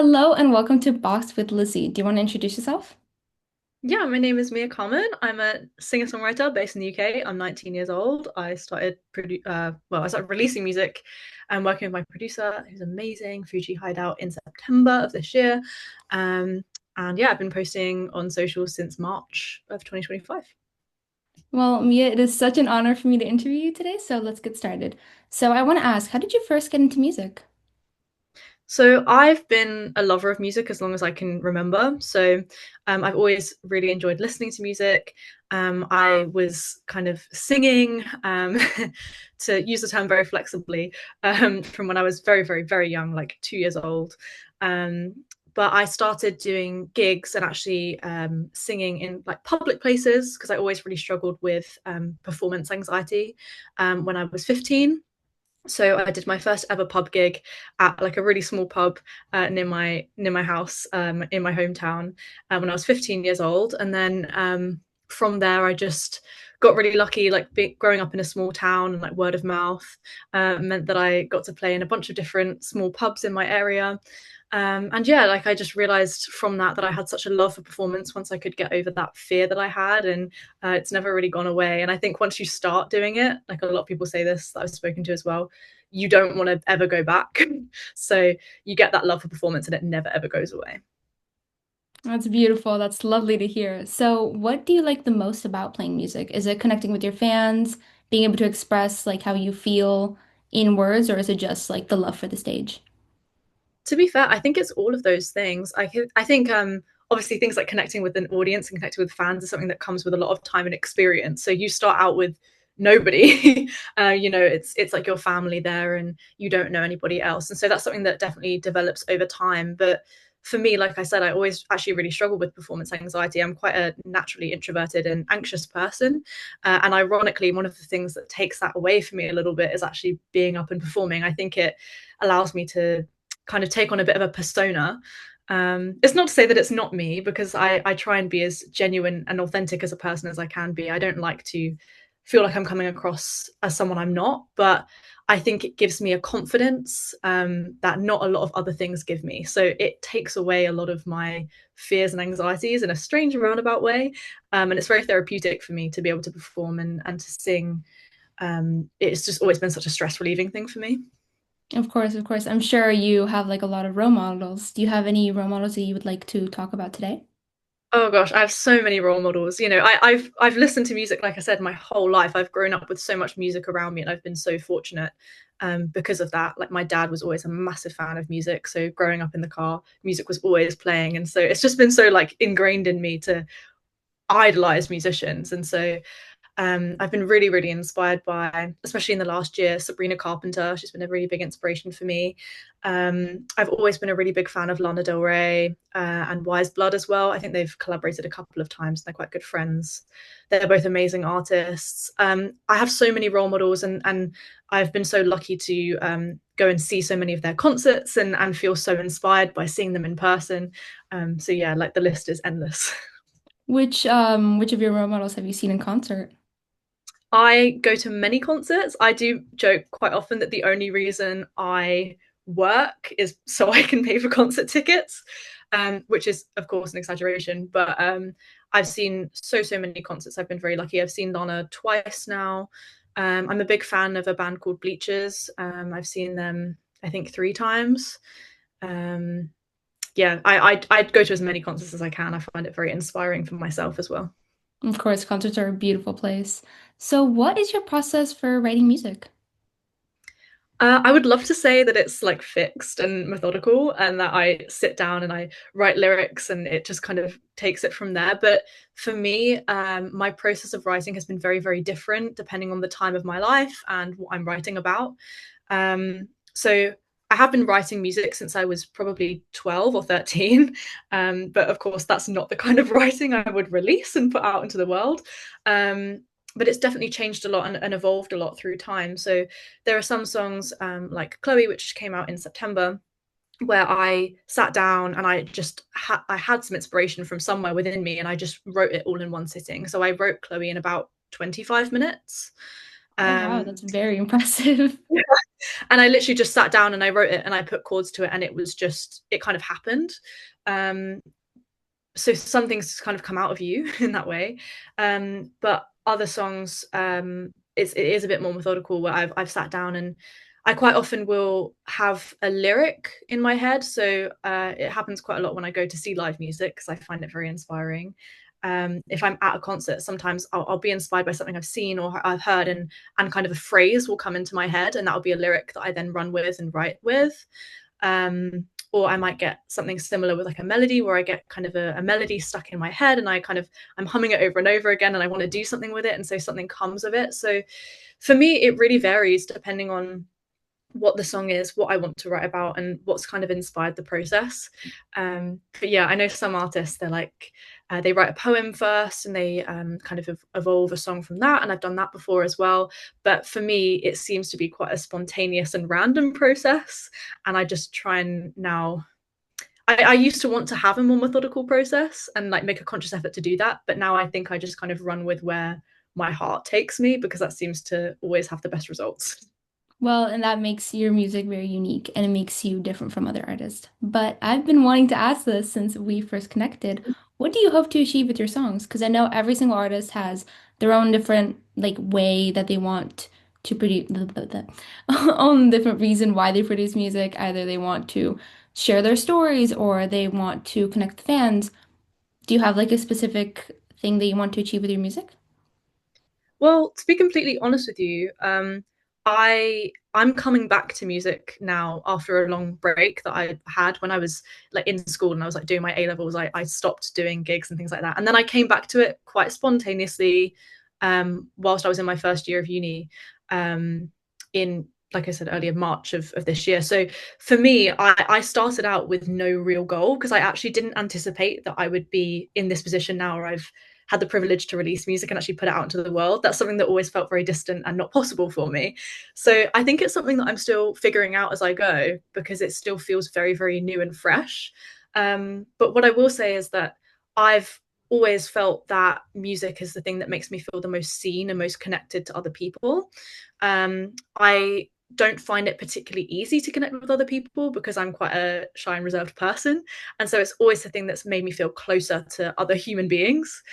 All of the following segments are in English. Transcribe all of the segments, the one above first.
Hello and welcome to Box with Lizzie. Do you want to introduce yourself? Yeah, my name is Mia Carmen. I'm a singer-songwriter based in the UK. I'm 19 years old. I started releasing music and working with my producer, who's amazing, Fuji Hideout, in September of this year. And yeah, I've been posting on social since March of 2025. Well, Mia, it is such an honor for me to interview you today, so let's get started. So I want to ask, how did you first get into music? So I've been a lover of music as long as I can remember. I've always really enjoyed listening to music. I was kind of singing, to use the term very flexibly, from when I was very, very, very young, like 2 years old. Um, but I started doing gigs and actually singing in like public places because I always really struggled with performance anxiety when I was 15. So I did my first ever pub gig at like a really small pub near my house in my hometown when I was 15 years old, and then from there I just got really lucky. Growing up in a small town and like word of mouth meant that I got to play in a bunch of different small pubs in my area. And yeah, like I just realized from that I had such a love for performance once I could get over that fear that I had, and it's never really gone away. And I think once you start doing it, like a lot of people say this that I've spoken to as well, you don't want to ever go back. So you get that love for performance and it never ever goes away. That's beautiful. That's lovely to hear. So, what do you like the most about playing music? Is it connecting with your fans, being able to express like how you feel in words, or is it just like the love for the stage? To be fair, I think it's all of those things. I think obviously things like connecting with an audience and connecting with fans is something that comes with a lot of time and experience. So you start out with nobody. It's like your family there and you don't know anybody else, and so that's something that definitely develops over time. But for me, like I said, I always actually really struggle with performance anxiety. I'm quite a naturally introverted and anxious person, and ironically, one of the things that takes that away from me a little bit is actually being up and performing. I think it allows me to kind of take on a bit of a persona. It's not to say that it's not me, because I try and be as genuine and authentic as a person as I can be. I don't like to feel like I'm coming across as someone I'm not, but I think it gives me a confidence that not a lot of other things give me. So it takes away a lot of my fears and anxieties in a strange roundabout way. And it's very therapeutic for me to be able to perform and to sing. It's just always been such a stress relieving thing for me. Of course, of course. I'm sure you have like a lot of role models. Do you have any role models that you would like to talk about today? Oh gosh, I have so many role models. I've listened to music, like I said, my whole life. I've grown up with so much music around me, and I've been so fortunate because of that. Like my dad was always a massive fan of music, so growing up in the car, music was always playing, and so it's just been so like ingrained in me to idolize musicians. And so I've been really, really inspired by, especially in the last year, Sabrina Carpenter. She's been a really big inspiration for me. I've always been a really big fan of Lana Del Rey and Wise Blood as well. I think they've collaborated a couple of times. They're quite good friends. They're both amazing artists. I have so many role models, and I've been so lucky to go and see so many of their concerts and feel so inspired by seeing them in person. So yeah, like the list is endless. Which of your role models have you seen in concert? I go to many concerts. I do joke quite often that the only reason I work is so I can pay for concert tickets, which is, of course, an exaggeration. But I've seen so many concerts. I've been very lucky. I've seen Lana twice now. I'm a big fan of a band called Bleachers. I've seen them, I think, 3 times. Um, yeah, I'd go to as many concerts as I can. I find it very inspiring for myself as well. Of course, concerts are a beautiful place. So, what is your process for writing music? I would love to say that it's like fixed and methodical and that I sit down and I write lyrics and it just kind of takes it from there. But for me, my process of writing has been very, very different depending on the time of my life and what I'm writing about. So I have been writing music since I was probably 12 or 13. But of course, that's not the kind of writing I would release and put out into the world. But it's definitely changed a lot and evolved a lot through time. So there are some songs like Chloe, which came out in September, where I sat down and I had some inspiration from somewhere within me, and I just wrote it all in one sitting. So I wrote Chloe in about 25 minutes. Oh wow, Um, that's very impressive. And I literally just sat down and I wrote it and I put chords to it, and it kind of happened. Um, so some things kind of come out of you in that way, but other songs, it is a bit more methodical, where I've sat down and I quite often will have a lyric in my head. So it happens quite a lot when I go to see live music because I find it very inspiring. If I'm at a concert, sometimes I'll be inspired by something I've seen or I've heard, and kind of a phrase will come into my head, and that'll be a lyric that I then run with and write with. Or I might get something similar with like a melody, where I get kind of a melody stuck in my head, and I'm humming it over and over again, and I want to do something with it, and so something comes of it. So for me, it really varies depending on what the song is, what I want to write about, and what's kind of inspired the process. But yeah, I know some artists, they're like, they write a poem first and they kind of evolve a song from that. And I've done that before as well. But for me, it seems to be quite a spontaneous and random process. And I just try and now, I used to want to have a more methodical process and like make a conscious effort to do that. But now I think I just kind of run with where my heart takes me, because that seems to always have the best results. Well, and that makes your music very unique and it makes you different from other artists. But I've been wanting to ask this since we first connected. What do you hope to achieve with your songs? Because I know every single artist has their own different like way that they want to produce the own different reason why they produce music. Either they want to share their stories or they want to connect with fans. Do you have like a specific thing that you want to achieve with your music? Well, to be completely honest with you, I'm coming back to music now after a long break that I had when I was like in school and I was like doing my A levels. I stopped doing gigs and things like that, and then I came back to it quite spontaneously, whilst I was in my first year of uni, in, like I said earlier, March of this year. So for me, I started out with no real goal, because I actually didn't anticipate that I would be in this position now where I've had the privilege to release music and actually put it out into the world. That's something that always felt very distant and not possible for me. So I think it's something that I'm still figuring out as I go, because it still feels very, very new and fresh. But what I will say is that I've always felt that music is the thing that makes me feel the most seen and most connected to other people. I don't find it particularly easy to connect with other people because I'm quite a shy and reserved person. And so it's always the thing that's made me feel closer to other human beings.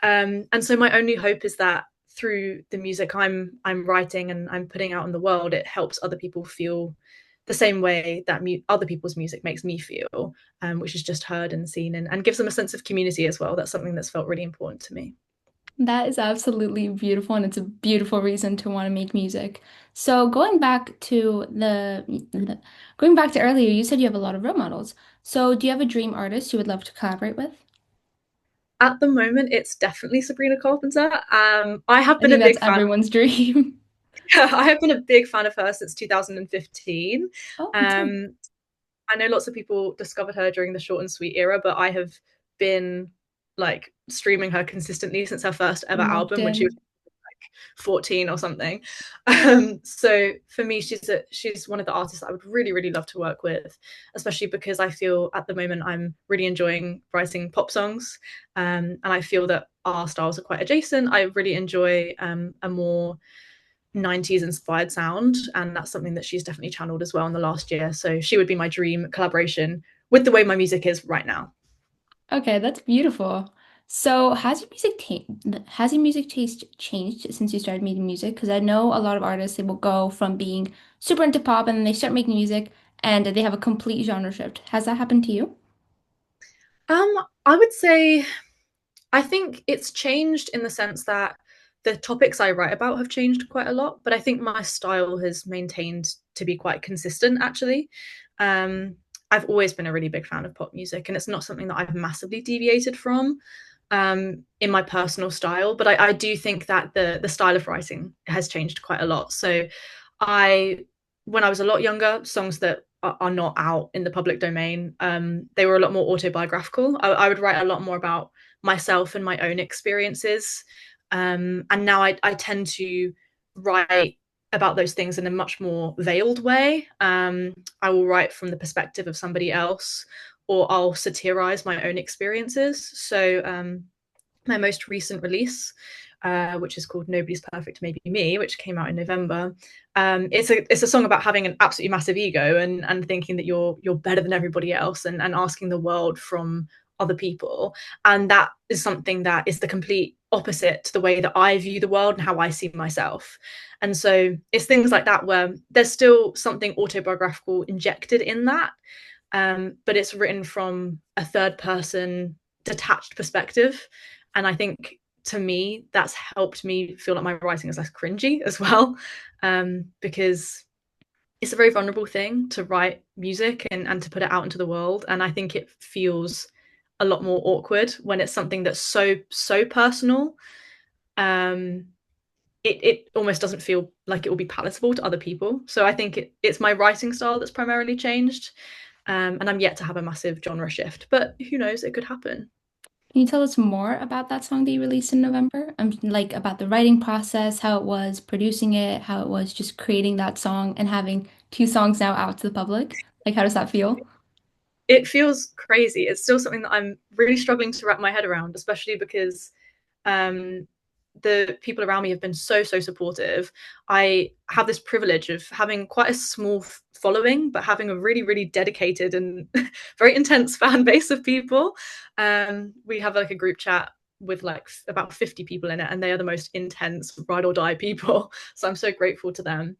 And so my only hope is that through the music I'm writing and I'm putting out in the world, it helps other people feel the same way that other people's music makes me feel, which is just heard and seen, and gives them a sense of community as well. That's something that's felt really important to me. That is absolutely beautiful, and it's a beautiful reason to want to make music. So going back to earlier, you said you have a lot of role models. So do you have a dream artist you would love to collaborate with? At the moment, it's definitely Sabrina Carpenter. I have I been a think that's big fan. everyone's dream. I have been a big fan of her since 2015. Oh, me too. Um, I know lots of people discovered her during the short and sweet era, but I have been like streaming her consistently since her first ever Locked album when she was in. 14 or something. So for me, she's one of the artists that I would really, really love to work with, especially because I feel at the moment I'm really enjoying writing pop songs. And I feel that our styles are quite adjacent. I really enjoy a more 90s inspired sound, and that's something that she's definitely channeled as well in the last year. So she would be my dream collaboration with the way my music is right now. Okay, that's beautiful. So has your music taste changed since you started making music? Because I know a lot of artists, they will go from being super into pop and then they start making music and they have a complete genre shift. Has that happened to you? um I would say, I think it's changed in the sense that the topics I write about have changed quite a lot, but I think my style has maintained to be quite consistent, actually. Um, I've always been a really big fan of pop music, and it's not something that I've massively deviated from, in my personal style. But I do think that the style of writing has changed quite a lot. So I, when I was a lot younger, songs that are not out in the public domain, they were a lot more autobiographical. I would write a lot more about myself and my own experiences. And now I tend to write about those things in a much more veiled way. I will write from the perspective of somebody else, or I'll satirize my own experiences. So my most recent release, which is called Nobody's Perfect, Maybe Me, which came out in November. It's a song about having an absolutely massive ego and thinking that you're better than everybody else and asking the world from other people. And that is something that is the complete opposite to the way that I view the world and how I see myself. And so it's things like that where there's still something autobiographical injected in that, but it's written from a third person detached perspective. And I think to me, that's helped me feel like my writing is less cringy as well, because it's a very vulnerable thing to write music and to put it out into the world. And I think it feels a lot more awkward when it's something that's so personal. Um, it almost doesn't feel like it will be palatable to other people. So I think it's my writing style that's primarily changed. And I'm yet to have a massive genre shift, but who knows? It could happen. Can you tell us more about that song that you released in November? Like about the writing process, how it was producing it, how it was just creating that song and having two songs now out to the public. Like, how does that feel? It feels crazy. It's still something that I'm really struggling to wrap my head around, especially because um, the people around me have been so supportive. I have this privilege of having quite a small following, but having a really dedicated and very intense fan base of people. We have like a group chat with like about 50 people in it, and they are the most intense ride or die people. So I'm so grateful to them.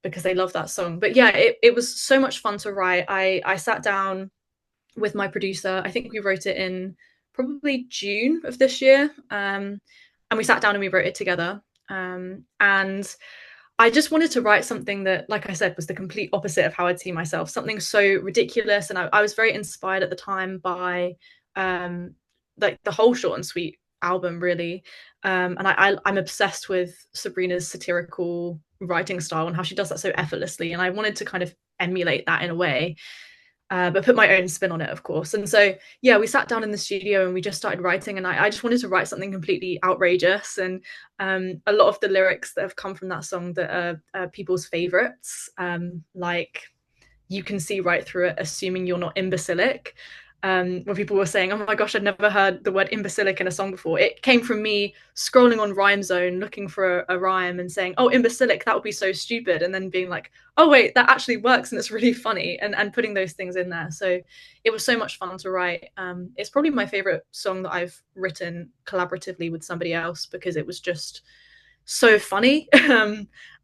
Because they love that song. But yeah, it was so much fun to write. I sat down with my producer. I think we wrote it in probably June of this year. And we sat down and we wrote it together. And I just wanted to write something that, like I said, was the complete opposite of how I'd see myself, something so ridiculous. And I was very inspired at the time by like the whole Short and Sweet album, really. And I'm obsessed with Sabrina's satirical writing style and how she does that so effortlessly. And I wanted to kind of emulate that in a way, but put my own spin on it, of course. And so, yeah, we sat down in the studio and we just started writing. And I just wanted to write something completely outrageous. And a lot of the lyrics that have come from that song that are people's favorites, like you can see right through it, assuming you're not imbecilic. Where people were saying, "Oh my gosh, I'd never heard the word imbecilic in a song before." It came from me scrolling on Rhyme Zone, looking for a rhyme, and saying, "Oh, imbecilic, that would be so stupid," and then being like, "Oh wait, that actually works, and it's really funny," and putting those things in there. So it was so much fun to write. It's probably my favorite song that I've written collaboratively with somebody else because it was just so funny.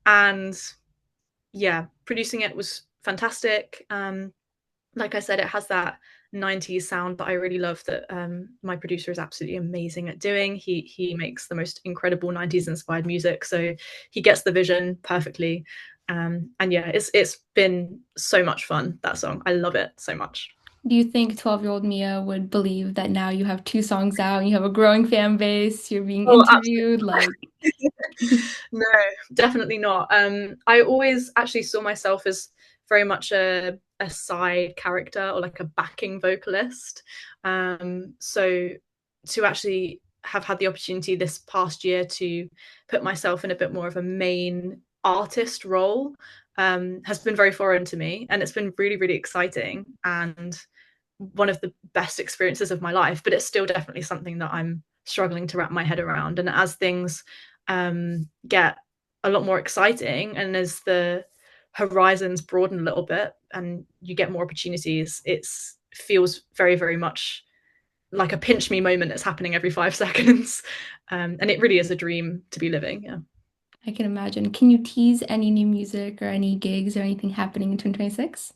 And yeah, producing it was fantastic. Like I said, it has that 90s sound that I really love that my producer is absolutely amazing at doing. He makes the most incredible 90s inspired music, so he gets the vision perfectly. And yeah, it's been so much fun, that song. I love it so much. Do you think 12-year-old Mia would believe that now you have two songs out and you have a growing fan base, you're being Oh, interviewed? Like, no, definitely not. I always actually saw myself as very much a side character or like a backing vocalist. So to actually have had the opportunity this past year to put myself in a bit more of a main artist role has been very foreign to me, and it's been really exciting and one of the best experiences of my life. But it's still definitely something that I'm struggling to wrap my head around. And as things get a lot more exciting and as the horizons broaden a little bit and you get more opportunities, it feels very much like a pinch me moment that's happening every 5 seconds. And it really is a dream to be living. Yeah. I can imagine. Can you tease any new music or any gigs or anything happening in 2026?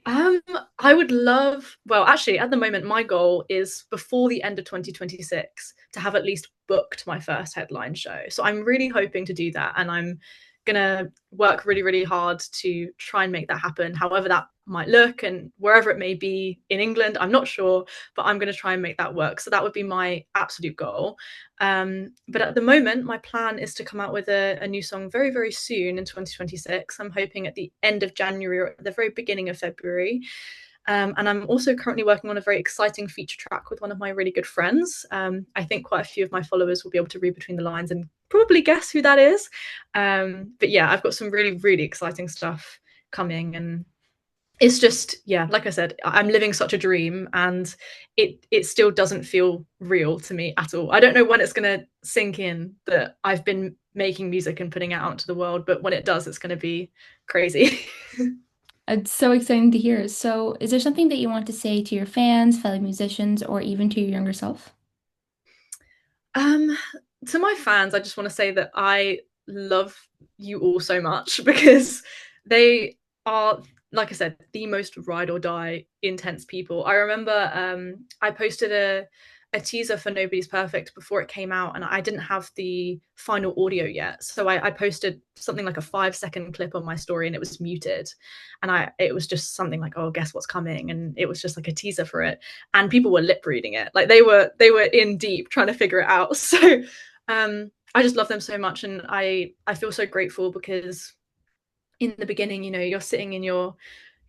Um, I would love, well, actually, at the moment, my goal is before the end of 2026 to have at least booked my first headline show. So I'm really hoping to do that. And I'm going to work really hard to try and make that happen, however that might look and wherever it may be in England. I'm not sure, but I'm going to try and make that work. So that would be my absolute goal. But at the moment, my plan is to come out with a new song very soon in 2026. I'm hoping at the end of January or at the very beginning of February. And I'm also currently working on a very exciting feature track with one of my really good friends. I think quite a few of my followers will be able to read between the lines and probably guess who that is. But yeah, I've got some really exciting stuff coming, and it's just, yeah, like I said, I'm living such a dream, and it still doesn't feel real to me at all. I don't know when it's going to sink in that I've been making music and putting it out into the world, but when it does, it's going to be crazy. It's so exciting to hear. So, is there something that you want to say to your fans, fellow musicians, or even to your younger self? Um, to my fans, I just want to say that I love you all so much because they are, like I said, the most ride or die intense people. I remember I posted a teaser for Nobody's Perfect before it came out, and I didn't have the final audio yet. So I posted something like a 5 second clip on my story, and it was muted. And it was just something like, oh, guess what's coming? And it was just like a teaser for it, and people were lip reading it, like they were in deep trying to figure it out. So I just love them so much, and I feel so grateful because in the beginning, you're sitting in your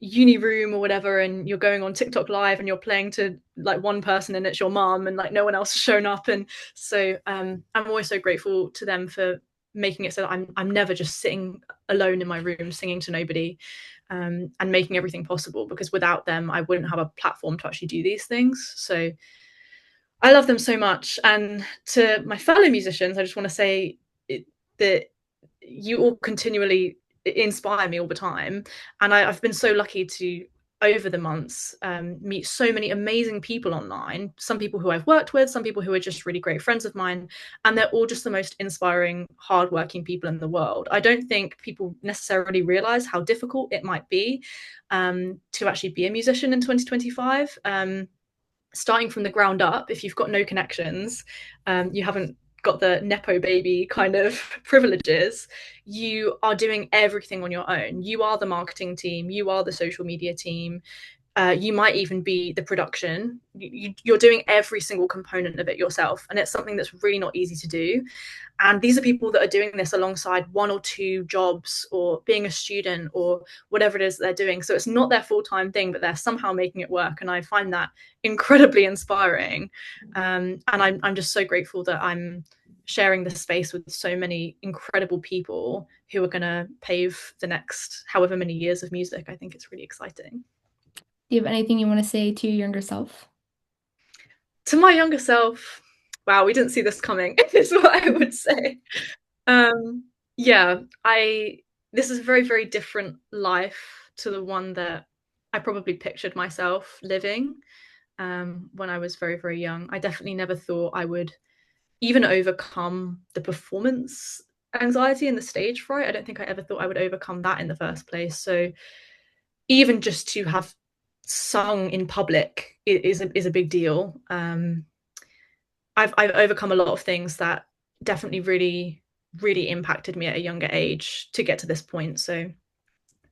uni room or whatever, and you're going on TikTok live, and you're playing to like one person, and it's your mom, and like no one else has shown up. And so I'm always so grateful to them for making it so that I'm never just sitting alone in my room singing to nobody, and making everything possible, because without them I wouldn't have a platform to actually do these things. So I love them so much. And to my fellow musicians, I just want to say that you all continually inspire me all the time. And I've been so lucky to, over the months, meet so many amazing people online. Some people who I've worked with, some people who are just really great friends of mine. And they're all just the most inspiring, hardworking people in the world. I don't think people necessarily realize how difficult it might be to actually be a musician in 2025. Starting from the ground up, if you've got no connections, you haven't got the nepo baby kind of privileges, you are doing everything on your own. You are the marketing team, you are the social media team, you might even be the production. You're doing every single component of it yourself, and it's something that's really not easy to do. And these are people that are doing this alongside one or two jobs, or being a student, or whatever it is that they're doing. So it's not their full-time thing, but they're somehow making it work. And I find that incredibly inspiring. And I'm just so grateful that I'm sharing this space with so many incredible people who are going to pave the next however many years of music. I think it's really exciting. Do you have anything you want to say to your younger self? To my younger self, wow, we didn't see this coming, is what I would say. Um, yeah, I this is a very, very different life to the one that I probably pictured myself living when I was very, very young. I definitely never thought I would even overcome the performance anxiety and the stage fright. I don't think I ever thought I would overcome that in the first place. So even just to have sung in public is a big deal. I've overcome a lot of things that definitely really really impacted me at a younger age to get to this point. So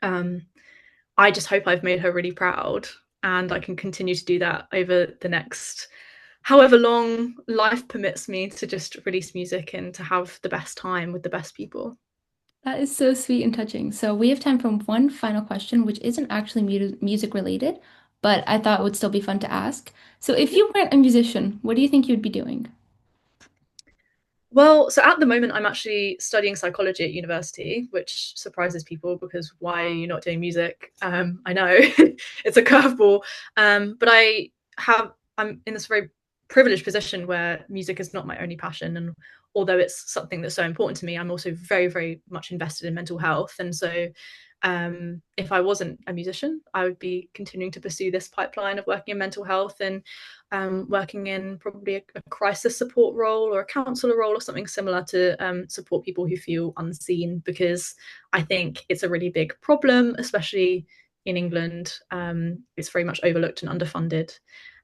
um, I just hope I've made her really proud, and I can continue to do that over the next however long life permits me to just release music and to have the best time with the best people. That is so sweet and touching. So we have time for one final question, which isn't actually music related, but I thought it would still be fun to ask. So if Yeah. you weren't a musician, what do you think you would be doing? Well, so at the moment, I'm actually studying psychology at university, which surprises people because why are you not doing music? I know it's a curveball, but I'm in this very privileged position where music is not my only passion, and although it's something that's so important to me, I'm also very, very much invested in mental health. And so, if I wasn't a musician, I would be continuing to pursue this pipeline of working in mental health, and working in probably a crisis support role or a counselor role or something similar to support people who feel unseen, because I think it's a really big problem, especially in England. It's very much overlooked and underfunded.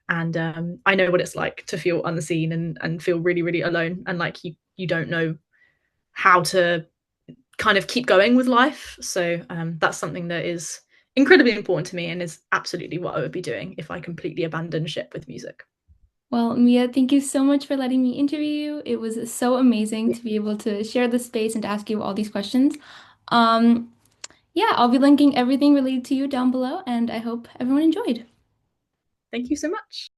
And I know what it's like to feel unseen and feel really, really alone, and like you don't know how to kind of keep going with life. So that's something that is incredibly important to me, and is absolutely what I would be doing if I completely abandoned ship with music. Well, Mia, thank you so much for letting me interview you. It was so amazing to be able to share the space and to ask you all these questions. Um, yeah, I'll be linking everything related to you down below, and I hope everyone enjoyed. Thank you so much.